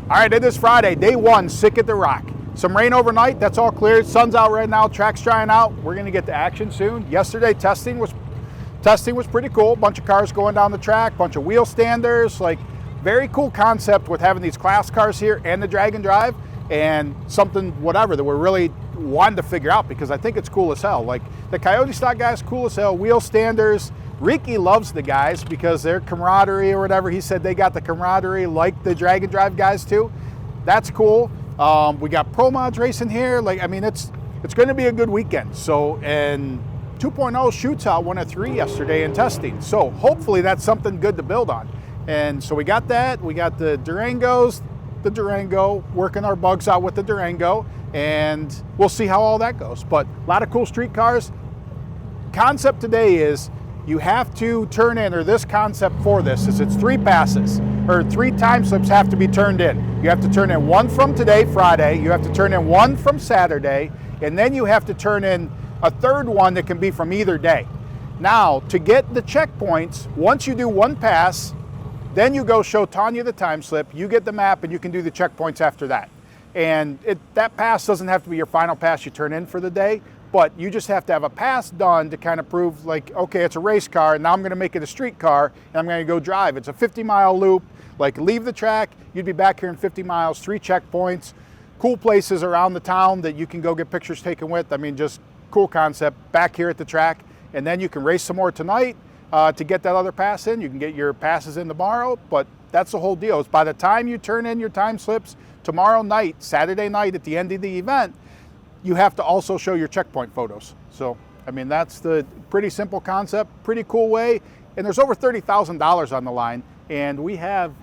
All right, it is Friday, day one, sick at the Rock. Some rain overnight, that's all cleared. Sun's out right now, track's drying out. We're gonna get to action soon. Yesterday, testing was pretty cool. Bunch of cars going down the track, bunch of wheel standers, like very cool concept with having these class cars here and the drag and drive, and something whatever that we're really wanting to figure out because I think it's cool as hell. Like the Coyote stock guys, cool as hell. Wheel standers. Ricky loves the guys because their camaraderie or whatever. He said they got the camaraderie like the drag and drive guys too. That's cool. We got Pro Mods racing here. Like, I mean, it's going to be a good weekend. So, and 2.0 shoots out 1 of 3 yesterday in testing. So hopefully that's something good to build on. And so we got that. We got the Durangos, the Durango, working our bugs out with the Durango, and we'll see how all that goes. But a lot of cool street cars. Concept today is you have to turn in, or this concept for this is it's 3 passes, or 3 time slips have to be turned in. You have to turn in 1 from today, Friday, you have to turn in 1 from Saturday, and then you have to turn in a 3rd one that can be from either day. Now, to get the checkpoints, once you do 1 pass, then you go show Tanya the time slip, you get the map, and you can do the checkpoints after that. And that pass doesn't have to be your final pass you turn in for the day, but you just have to have a pass done to kind of prove like, okay, it's a race car, and now I'm gonna make it a street car, and I'm gonna go drive. It's a 50-mile loop, like leave the track, you'd be back here in 50 miles, 3 checkpoints, cool places around the town that you can go get pictures taken with. I mean, just cool concept back here at the track, and then you can race some more tonight to get that other pass in. You can get your passes in tomorrow, but that's the whole deal. Is by the time you turn in your time slips tomorrow night, Saturday night at the end of the event, you have to also show your checkpoint photos. So, I mean, that's the pretty simple concept, pretty cool way. And there's over $30,000 on the line. And we have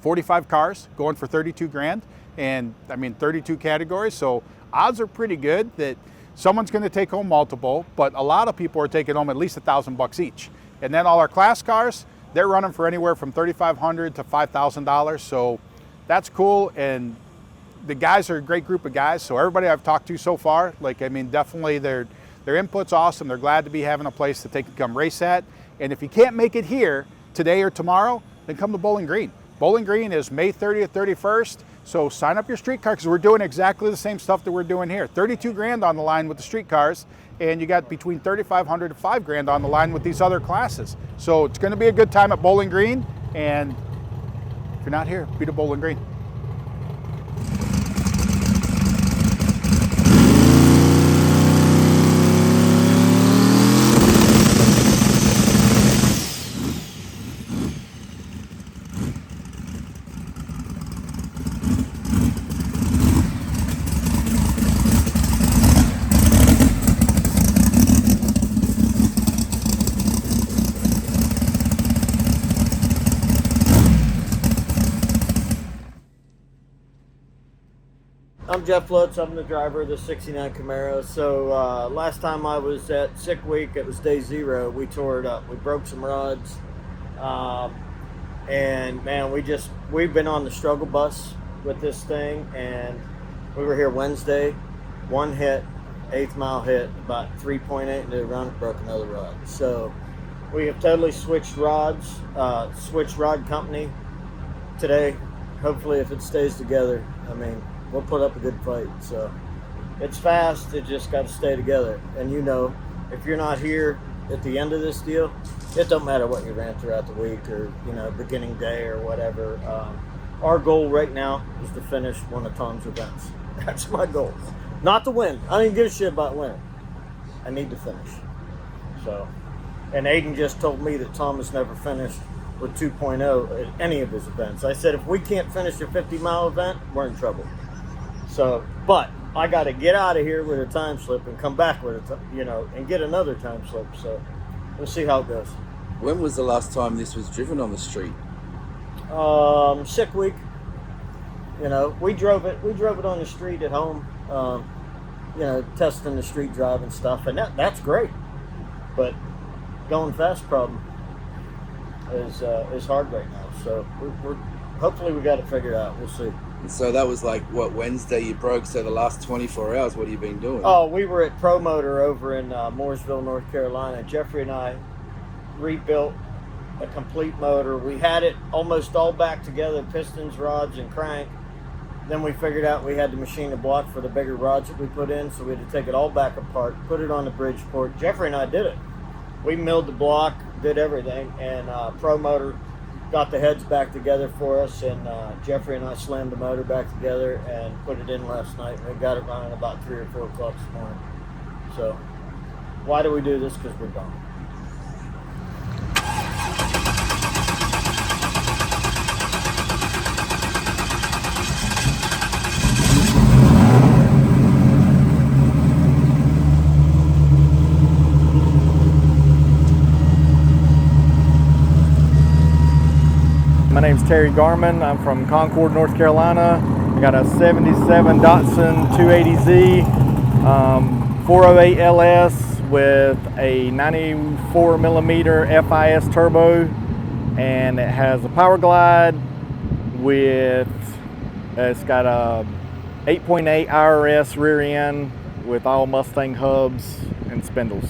45 cars going for 32 grand. And I mean, 32 categories. So odds are pretty good that someone's going to take home multiple, but a lot of people are taking home at least $1,000 each. And then all our class cars, they're running for anywhere from $3,500 to $5,000. So that's cool. And the guys are a great group of guys. So everybody I've talked to so far, like, I mean, definitely their input's awesome. They're glad to be having a place that they can come race at. And if you can't make it here today or tomorrow, then come to Bowling Green. Bowling Green is May 30th, 31st. So sign up your street car because we're doing exactly the same stuff that we're doing here. 32 grand on the line with the street cars, and you got between 3,500 to 5 grand on the line with these other classes. So it's going to be a good time at Bowling Green. And if you're not here, be to Bowling Green. I'm Jeff Lutz. I'm the driver of the 69 Camaro. So last time I was at Sick Week, it was day 0. We tore it up. We broke some rods. And man, we've been on the struggle bus with this thing. And we were here Wednesday, 1 hit, 8th mile hit, about 3.8 into the run, broke another rod. So we have totally switched rods, switched rod company today. Hopefully if it stays together, I mean, we'll put up a good fight. So it's fast, it just got to stay together. And you know, if you're not here at the end of this deal, it don't matter what you ran throughout the week or, you know, beginning day or whatever. Our goal right now is to finish one of Tom's events. That's my goal. Not to win. I don't even give a shit about winning. I need to finish. So, and Aiden just told me that Tom has never finished with 2.0 at any of his events. I said, if we can't finish a 50-mile event, we're in trouble. So, but I got to get out of here with a time slip and come back with and get another time slip. So we'll see how it goes. When was the last time this was driven on the street? Sick Week. You know, we drove it on the street at home. Testing the street drive and stuff, and that's great. But going fast problem is hard right now. So we're hopefully we got it figured out. We'll see. And so that was like, what, Wednesday you broke, so the last 24 hours, what have you been doing? Oh, we were at Pro Motor over in Mooresville, North Carolina. Jeffrey and I rebuilt a complete motor. We had it almost all back together, pistons, rods, and crank. Then we figured out we had to machine a block for the bigger rods that we put in, so we had to take it all back apart, put it on the Bridgeport. Jeffrey and I did it. We milled the block, did everything, and Pro Motor got the heads back together for us, and Jeffrey and I slammed the motor back together and put it in last night, and we got it running about 3 or 4 o'clock this morning. So why do we do this? Because we're dumb. My name's Terry Garman. I'm from Concord, North Carolina. I got a 77 Datsun 280Z, 408 LS with a 94 millimeter FIS turbo, and it has a Power Glide with, it's got a 8.8 IRS rear end with all Mustang hubs and spindles.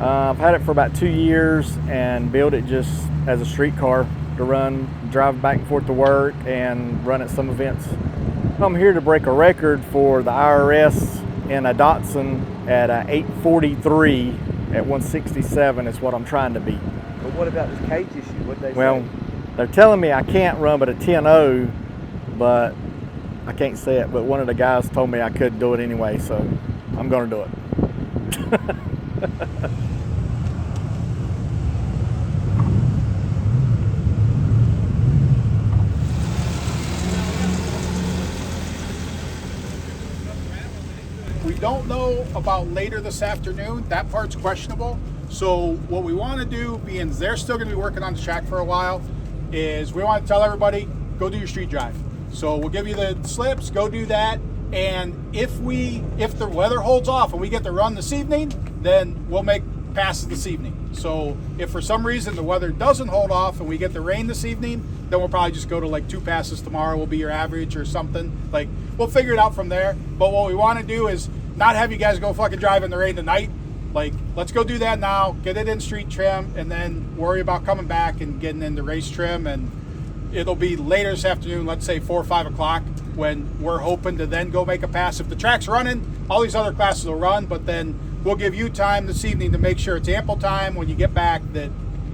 I've had it for about 2 years and built it just as a street car to drive back and forth to work and run at some events. I'm here to break a record for the IRS in a Datsun at a 843 at 167 is what I'm trying to beat. But what about this cage issue? What they Well, say? they're telling me I can't run but a 10.0, but I can't say it, but one of the guys told me I could do it anyway, so I'm gonna do it. We don't know about later this afternoon. That part's questionable. So what we want to do, being they're still going to be working on the track for a while, is we want to tell everybody, go do your street drive. So we'll give you the slips, go do that. And if the weather holds off and we get to run this evening, then we'll make passes this evening. So if for some reason the weather doesn't hold off and we get the rain this evening, then we'll probably just go to like 2 passes tomorrow will be your average or something. Like, we'll figure it out from there. But what we want to do is not have you guys go fucking drive in the rain tonight. Like, let's go do that now, get it in street trim, and then worry about coming back and getting into race trim. And it'll be later this afternoon, let's say 4 or 5 o'clock, when we're hoping to then go make a pass. If the track's running, all these other classes will run, but then we'll give you time this evening to make sure it's ample time when you get back that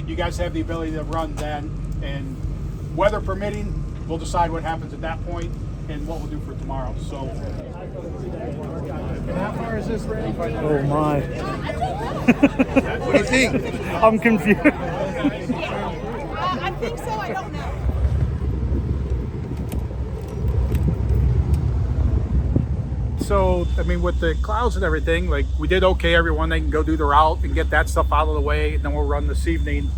you guys have the ability to run then. And weather permitting, we'll decide what happens at that point and what we'll do for tomorrow. So, how far is this ready? Oh my. What do you think? I'm confused. I think so, I don't know. So, I mean, with the clouds and everything, like, we did okay, everyone. They can go do the route and get that stuff out of the way, and then we'll run this evening,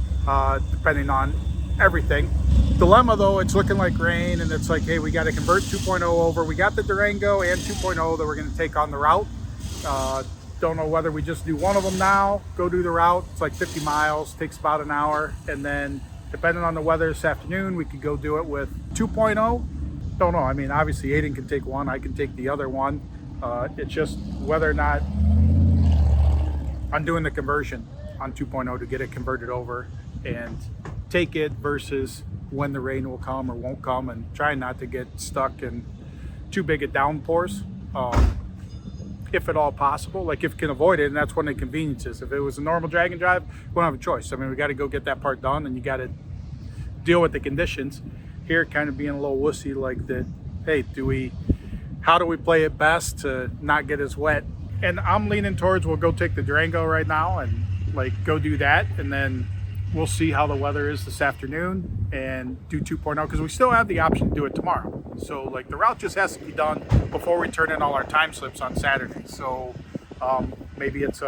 depending on everything. Dilemma, though, it's looking like rain, and it's like, hey, we got to convert 2.0 over. We got the Durango and 2.0 that we're going to take on the route. Don't know whether we just do one of them now, go do the route. It's like 50 miles, takes about an hour, and then depending on the weather this afternoon, we could go do it with 2.0. Don't know. I mean, obviously Aiden can take one, I can take the other one. It's just whether or not I'm doing the conversion on 2.0 to get it converted over and take it versus when the rain will come or won't come, and trying not to get stuck in too big of downpours, if at all possible. Like, if you can avoid it, and that's one of the conveniences. If it was a normal drag and drive, we don't have a choice. I mean, we got to go get that part done, and you got to deal with the conditions. Here, kind of being a little wussy, like that, hey, how do we play it best to not get as wet? And I'm leaning towards we'll go take the Durango right now and like go do that, and then we'll see how the weather is this afternoon and do 2.0, because we still have the option to do it tomorrow. So like, the route just has to be done before we turn in all our time slips on Saturday. So maybe it's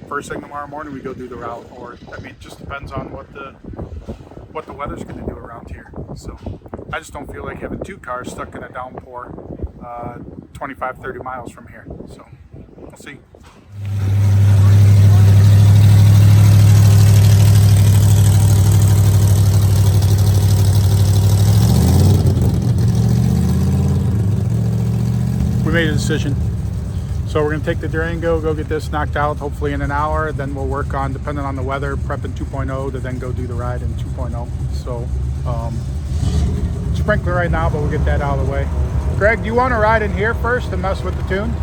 first thing tomorrow morning we go do the route, or I mean, it just depends on what the weather's going to do around here. So I just don't feel like having 2 cars stuck in a downpour 25-30 miles from here. So we'll see. We made a decision. So we're going to take the Durango, go get this knocked out hopefully in an hour. Then we'll work on, depending on the weather, prepping 2.0 to then go do the ride in 2.0. So sprinkler right now, but we'll get that out of the way. Greg, do you want to ride in here first and mess with the tune?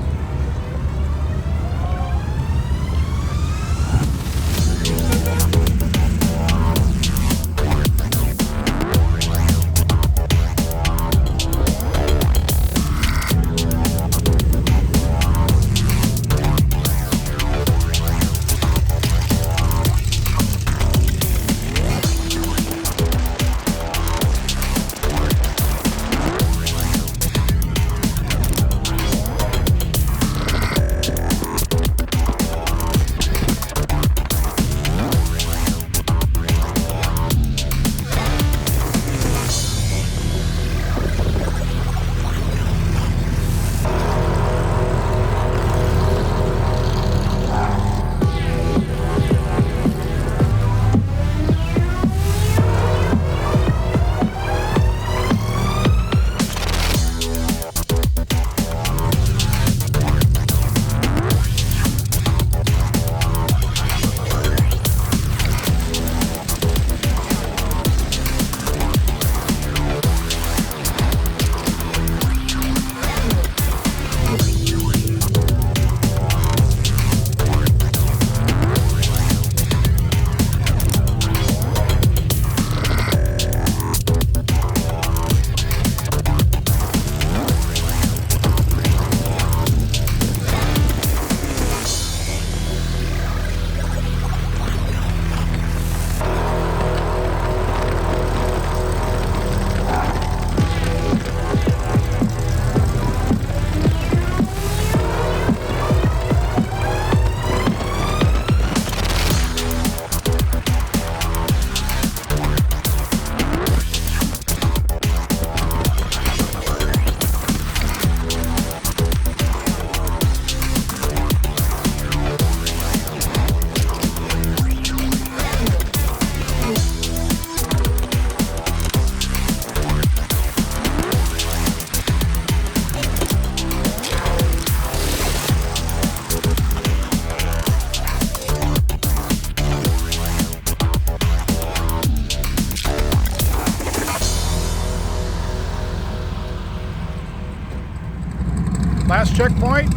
Last checkpoint,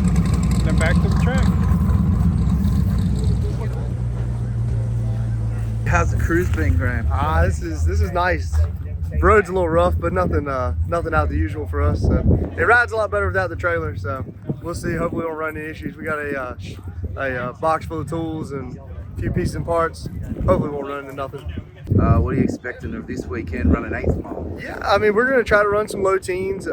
then back to the track. How's the cruise been, Graham? This is nice. Road's a little rough, but nothing out of the usual for us. So it rides a lot better without the trailer. So we'll see. Hopefully, we don't run any issues. We got a box full of tools and a few pieces and parts. Hopefully, we won't run into nothing. What are you expecting of this weekend? Run an 8th mile? Yeah, I mean, we're gonna try to run some low teens,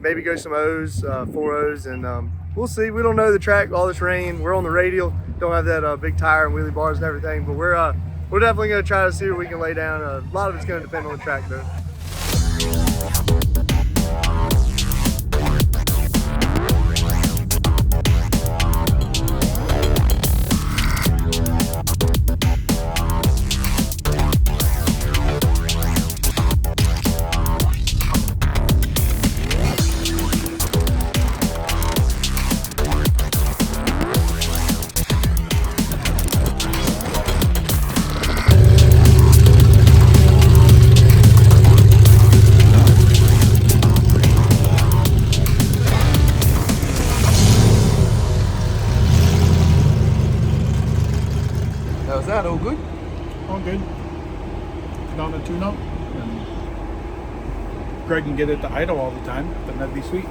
maybe go some O's, 4 O's, and we'll see. We don't know the track, all the terrain. We're on the radial, don't have that big tire and wheelie bars and everything, but we're definitely gonna try to see what we can lay down. A lot of it's gonna depend on the track, though. How's that? All good? All good. Down the tune-up. And Greg can get it to idle all the time, then that'd be sweet.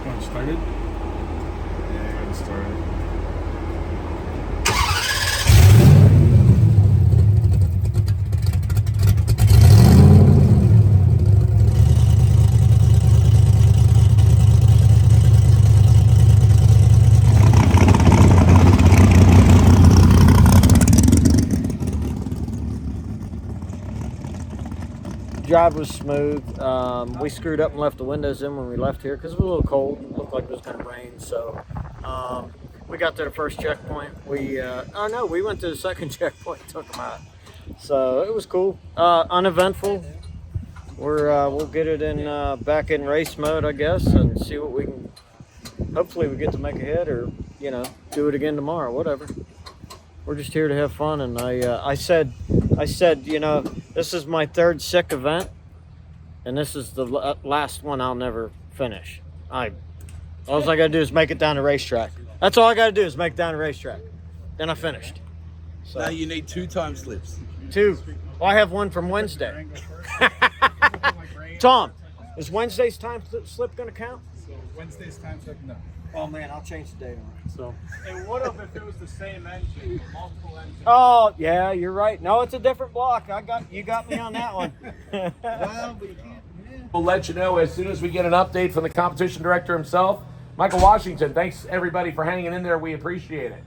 Want to start it? Yeah, I gotta start it. Drive was smooth. We screwed up and left the windows in when we left here because it was a little cold. It looked like it was going to rain. So we got to the first checkpoint. We went to the second checkpoint and took them out. So it was cool. Uneventful. We'll get it in back in race mode, I guess, and see what we can. Hopefully we get to make a hit, or do it again tomorrow. Whatever. We're just here to have fun, and I said I said, you know, this is my third sick event, and this is the last one I'll never finish. All I got to do is make it down the racetrack. That's all I got to do is make it down the racetrack. Then I finished. So Now you need 2 time slips. 2. Well, I have one from Wednesday. Tom, is Wednesday's time slip going to count? So Wednesday's time slip, no. Oh man, I'll change the date on it. So. And what if it was the same engine, multiple engines? Oh yeah, you're right. No, it's a different block. You got me on that one. We'll let you know as soon as we get an update from the competition director himself. Michael Washington, thanks everybody for hanging in there. We appreciate it.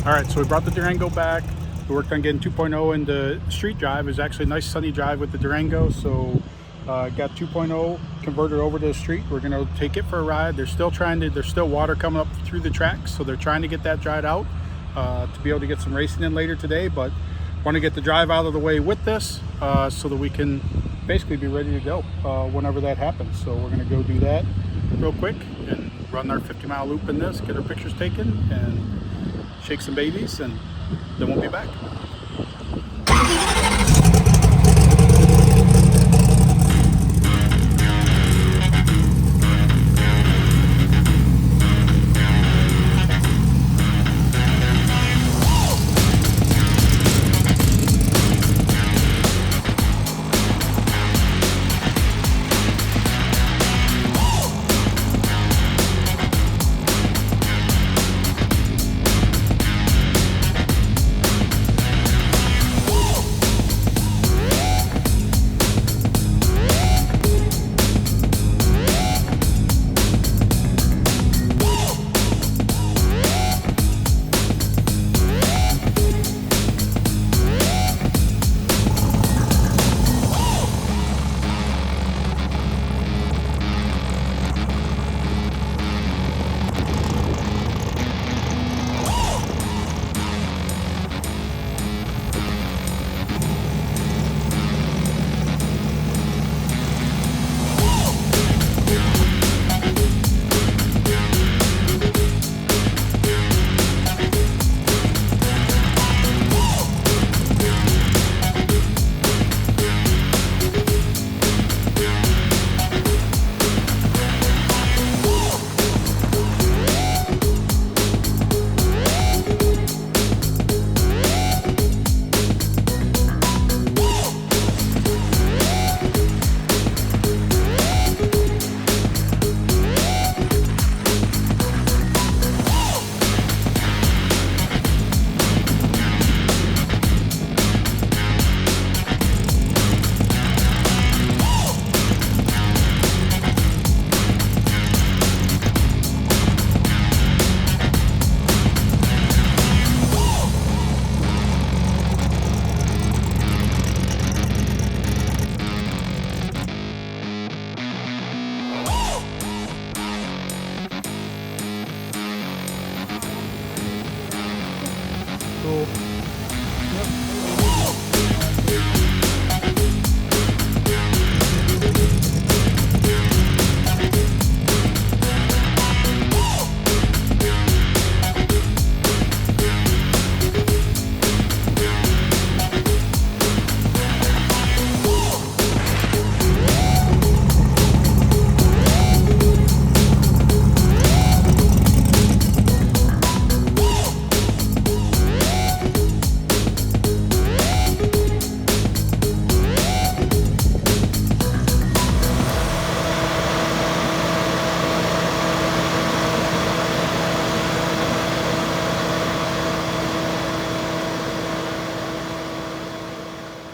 All right, so we brought the Durango back. We worked on getting 2.0 into street drive. It was actually a nice sunny drive with the Durango, so got 2.0 converted over to the street. We're gonna take it for a ride. There's still water coming up through the tracks, so they're trying to get that dried out to be able to get some racing in later today, but want to get the drive out of the way with this so that we can basically be ready to go whenever that happens. So we're gonna go do that real quick and run our 50-mile loop in this, get our pictures taken, and shake some babies, and then we'll be back.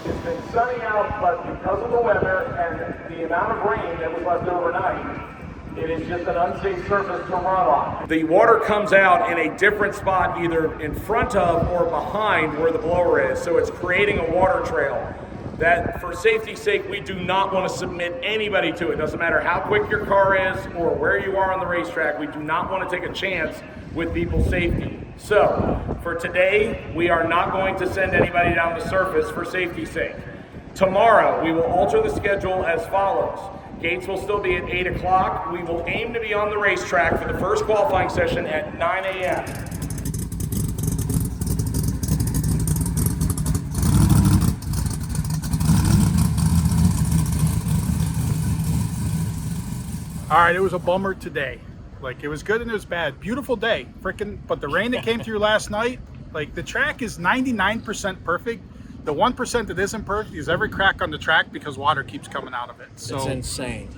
It's been sunny out, but because of the weather and the amount of rain that was left overnight, it is just an unsafe surface to run on. The water comes out in a different spot, either in front of or behind where the blower is, so it's creating a water trail that, for safety's sake, we do not want to submit anybody to it. Doesn't matter how quick your car is or where you are on the racetrack, we do not want to take a chance with people's safety. So, for today, we are not going to send anybody down the surface for safety's sake. Tomorrow, we will alter the schedule as follows. Gates will still be at 8 o'clock. We will aim to be on the racetrack for the first qualifying session at 9 a.m. All right, it was a bummer today. Like, it was good and it was bad. Beautiful day, freaking. But the rain that came through last night, like, the track is 99% perfect. The 1% that isn't perfect is every crack on the track because water keeps coming out of it. So It's insane.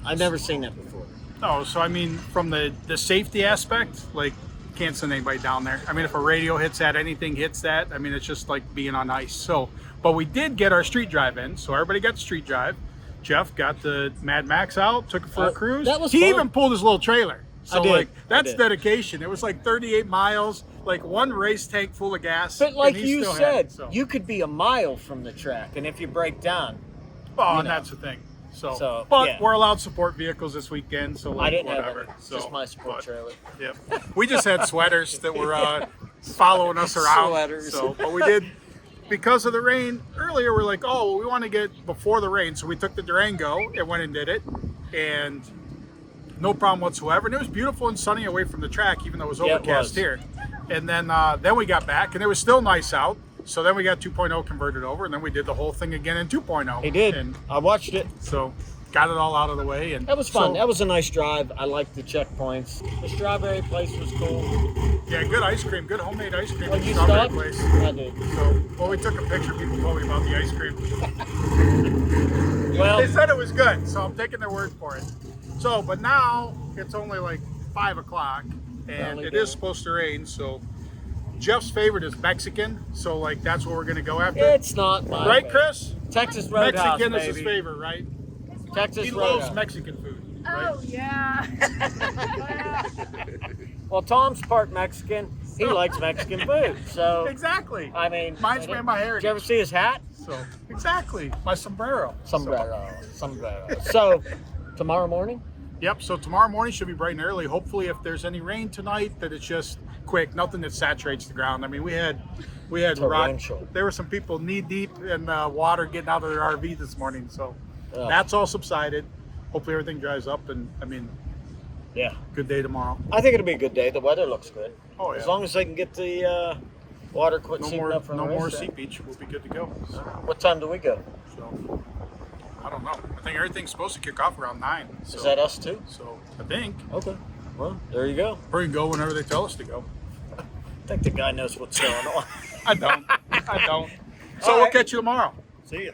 I've never seen that before. no, so I mean, from the safety aspect, like, can't send anybody down there. I mean, if a radio hits that, anything hits that, I mean, it's just like being on ice. So, but we did get our street drive in, so everybody got the street drive. Jeff got the Mad Max out, took it for a cruise. That was he fun. even pulled his little trailer. So I did. like, that's I did. dedication. It was like 38 miles, like one race tank full of gas. But like and he you still had said, it, so. you could be a mile from the track, and if you break down, Oh, you and know. that's the thing. So, So, but yeah. we're allowed support vehicles this weekend, so like, I didn't whatever. have it. So, Just my sport but, trailer. Yep. We just had sweaters that were following us around. Sweaters. So, but we did, because of the rain earlier, we're like, oh, well, we want to get before the rain. So we took the Durango and went and did it. And no problem whatsoever. And it was beautiful and sunny away from the track, even though it was Yeah, it overcast was. here. And then we got back and it was still nice out. So then we got 2.0 converted over, and then we did the whole thing again in 2.0. He did. And I watched it. so got it all out of the way. And That was fun. so- That was a nice drive. I liked the checkpoints. The strawberry place was cool. Yeah, good ice cream, good homemade ice cream. Oh, at the you strawberry stopped? place. I did. So, well, we took a picture. People told me about the ice cream. Well, They said it was good, so I'm taking their word for it. So, but now it's only like 5 o'clock, and Only it day. is supposed to rain. So, Jeff's favorite is Mexican. So, like, that's what we're gonna go after, it's not my right, favorite. Chris? Texas Roadhouse, Mexican is his baby. favorite, right? Texas He Roadhouse. loves Mexican food. Right? Oh, yeah. Well, Tom's part Mexican. He likes Mexican food. So, Exactly. I mean, Reminds me of my heritage. Did you ever see his hat? So, exactly, my sombrero. Sombrero. So, tomorrow morning? Yep, so tomorrow morning should be bright and early. Hopefully, if there's any rain tonight, that it's just quick, nothing that saturates the ground. I mean, we had Torrential. there were some people knee deep in water getting out of their RV this morning, so Ugh. that's all subsided. Hopefully everything dries up, and I mean, Yeah. good day tomorrow. I think it'll be a good day. The weather looks good. Oh yeah, As long as they can get the water quit no seeping more up from the Sea racetrack. Beach, we'll be good to go. So, What time do we go? I don't know. I think everything's supposed to kick off around 9. So, Is that us too? So I think Okay. Well, there you go. we're gonna go whenever they tell us to go. I think the guy knows what's going on. I don't. So All we'll right. catch you tomorrow. See ya.